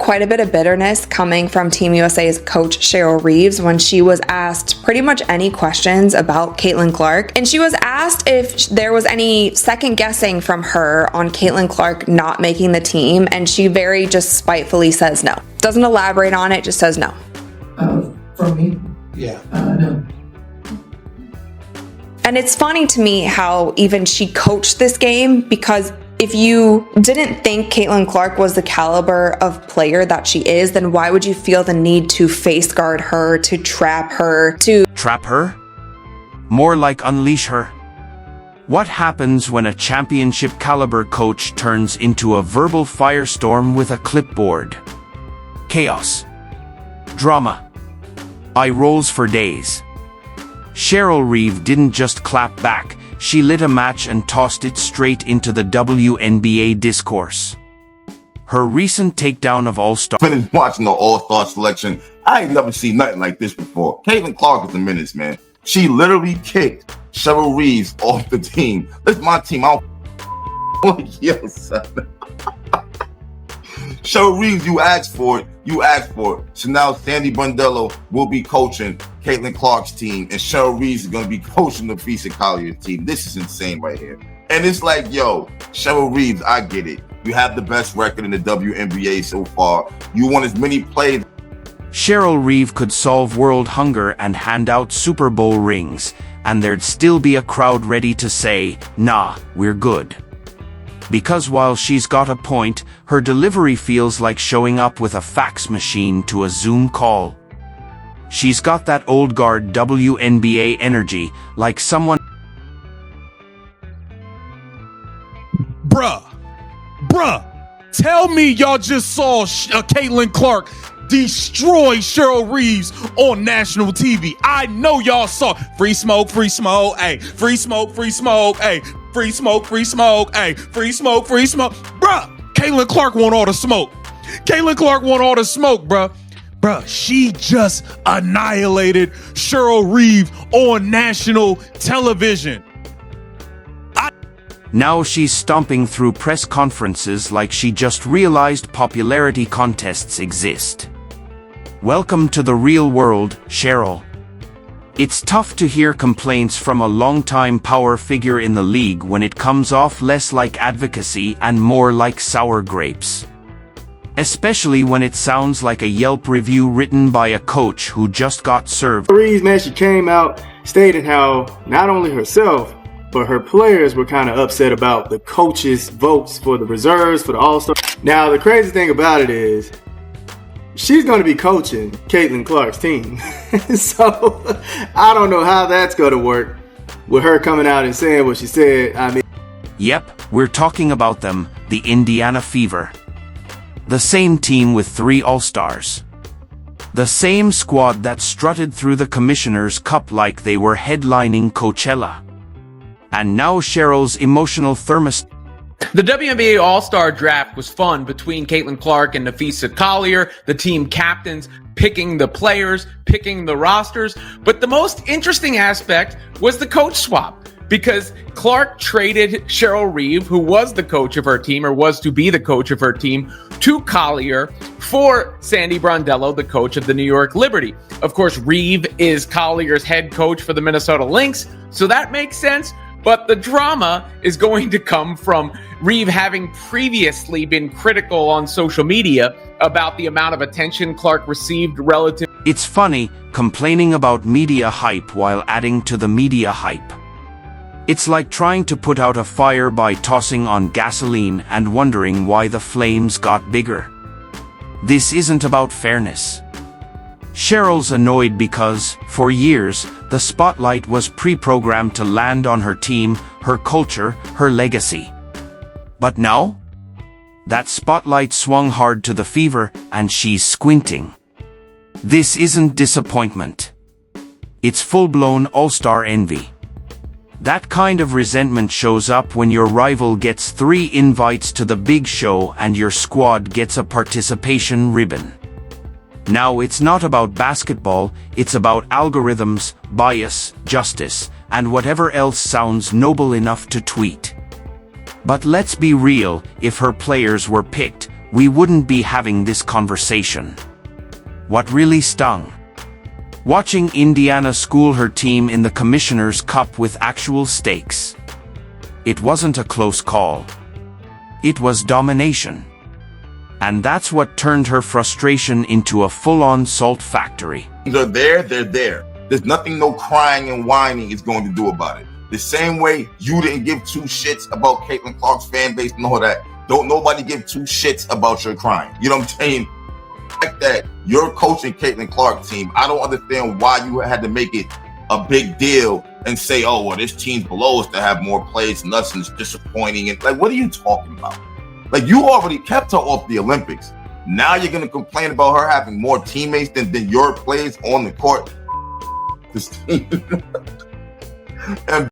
quite a bit of bitterness coming from Team USA's coach Cheryl Reeves when she was asked pretty much any questions about Caitlin Clark. And she was asked if there was any second guessing from her on Caitlin Clark not making the team, and she very just spitefully says no. Doesn't elaborate on it, just says no. From me? Yeah. No. And it's funny to me how even she coached this game, because if you didn't think Caitlin Clark was the caliber of player that she is, then why would you feel the need to face guard her, to trap her, to... Trap her? More like unleash her. What happens when a championship caliber coach turns into a verbal firestorm with a clipboard? Chaos. Drama. Eye rolls for days. Cheryl Reeve didn't just clap back. She lit a match and tossed it straight into the WNBA discourse. Her recent takedown of All-Star... Finished watching the All-Star selection. I ain't never seen nothing like this before. Caitlin Clark is a menace, man. She literally kicked Cheryl Reeves off the team. This is my team. I don't... Yo, son. Cheryl Reeves, you asked for it. You asked for it. So now Sandy Brondello will be coaching Caitlin Clark's team, and Cheryl Reeves is going to be coaching the Fisa Collier team. This is insane right here. And it's like, yo, Cheryl Reeves, I get it. You have the best record in the WNBA so far. You want as many plays. Cheryl Reeve could solve world hunger and hand out Super Bowl rings, and there'd still be a crowd ready to say, nah, we're good. Because while she's got a point, her delivery feels like showing up with a fax machine to a Zoom call. She's got that old guard WNBA energy, like someone... Bruh, tell me y'all just saw Caitlin Clark destroy Cheryl Reeves on national TV. I know y'all saw free smoke, ayy, free smoke, ayy, free smoke, ayy, free smoke. Bruh, Caitlin Clark want all the smoke. Bruh, she just annihilated Cheryl Reeve on national television. Now she's stomping through press conferences like she just realized popularity contests exist. Welcome to the real world, Cheryl. It's tough to hear complaints from a longtime power figure in the league when it comes off less like advocacy and more like sour grapes. Especially when it sounds like a Yelp review written by a coach who just got served. Reeves, man, she came out stating how not only herself, but her players were kind of upset about the coaches' votes for the reserves, for the All-Star. Now, the crazy thing about it is, she's going to be coaching Caitlin Clark's team. So, I don't know how that's going to work with her coming out and saying what she said. I mean... Yep, we're talking about them, the Indiana Fever. The same team with 3 All-Stars. The same squad that strutted through the Commissioner's Cup like they were headlining Coachella. And now Cheryl's emotional thermostat. The WNBA All-Star draft was fun between Caitlin Clark and Nafisa Collier, the team captains, picking the players, picking the rosters. But the most interesting aspect was the coach swap, because Clark traded Cheryl Reeve, who was the coach of her team, or was to be the coach of her team, to Collier for Sandy Brondello, the coach of the New York Liberty. Of course, Reeve is Collier's head coach for the Minnesota Lynx, so that makes sense. But the drama is going to come from Reeve having previously been critical on social media about the amount of attention Clark received relative. It's funny, complaining about media hype while adding to the media hype. It's like trying to put out a fire by tossing on gasoline and wondering why the flames got bigger. This isn't about fairness. Cheryl's annoyed because, for years, the spotlight was pre-programmed to land on her team, her culture, her legacy. But now? That spotlight swung hard to the Fever, and she's squinting. This isn't disappointment. It's full-blown all-star envy. That kind of resentment shows up when your rival gets 3 invites to the big show and your squad gets a participation ribbon. Now it's not about basketball, it's about algorithms, bias, justice, and whatever else sounds noble enough to tweet. But let's be real, if her players were picked, we wouldn't be having this conversation. What really stung? Watching Indiana school her team in the Commissioner's Cup with actual stakes. It wasn't a close call. It was domination. And that's what turned her frustration into a full-on salt factory. They're there. There's nothing no crying and whining is going to do about it. The same way you didn't give two shits about Caitlin Clark's fan base and all that. Don't nobody give two shits about your crying. You know what I'm saying? Like that, you're coaching Caitlin Clark's team. I don't understand why you had to make it a big deal and say, oh, well, this team's below us to have more plays and us, and it's disappointing. And like, what are you talking about? Like, you already kept her off the Olympics. Now you're going to complain about her having more teammates than your plays on the court. This team. And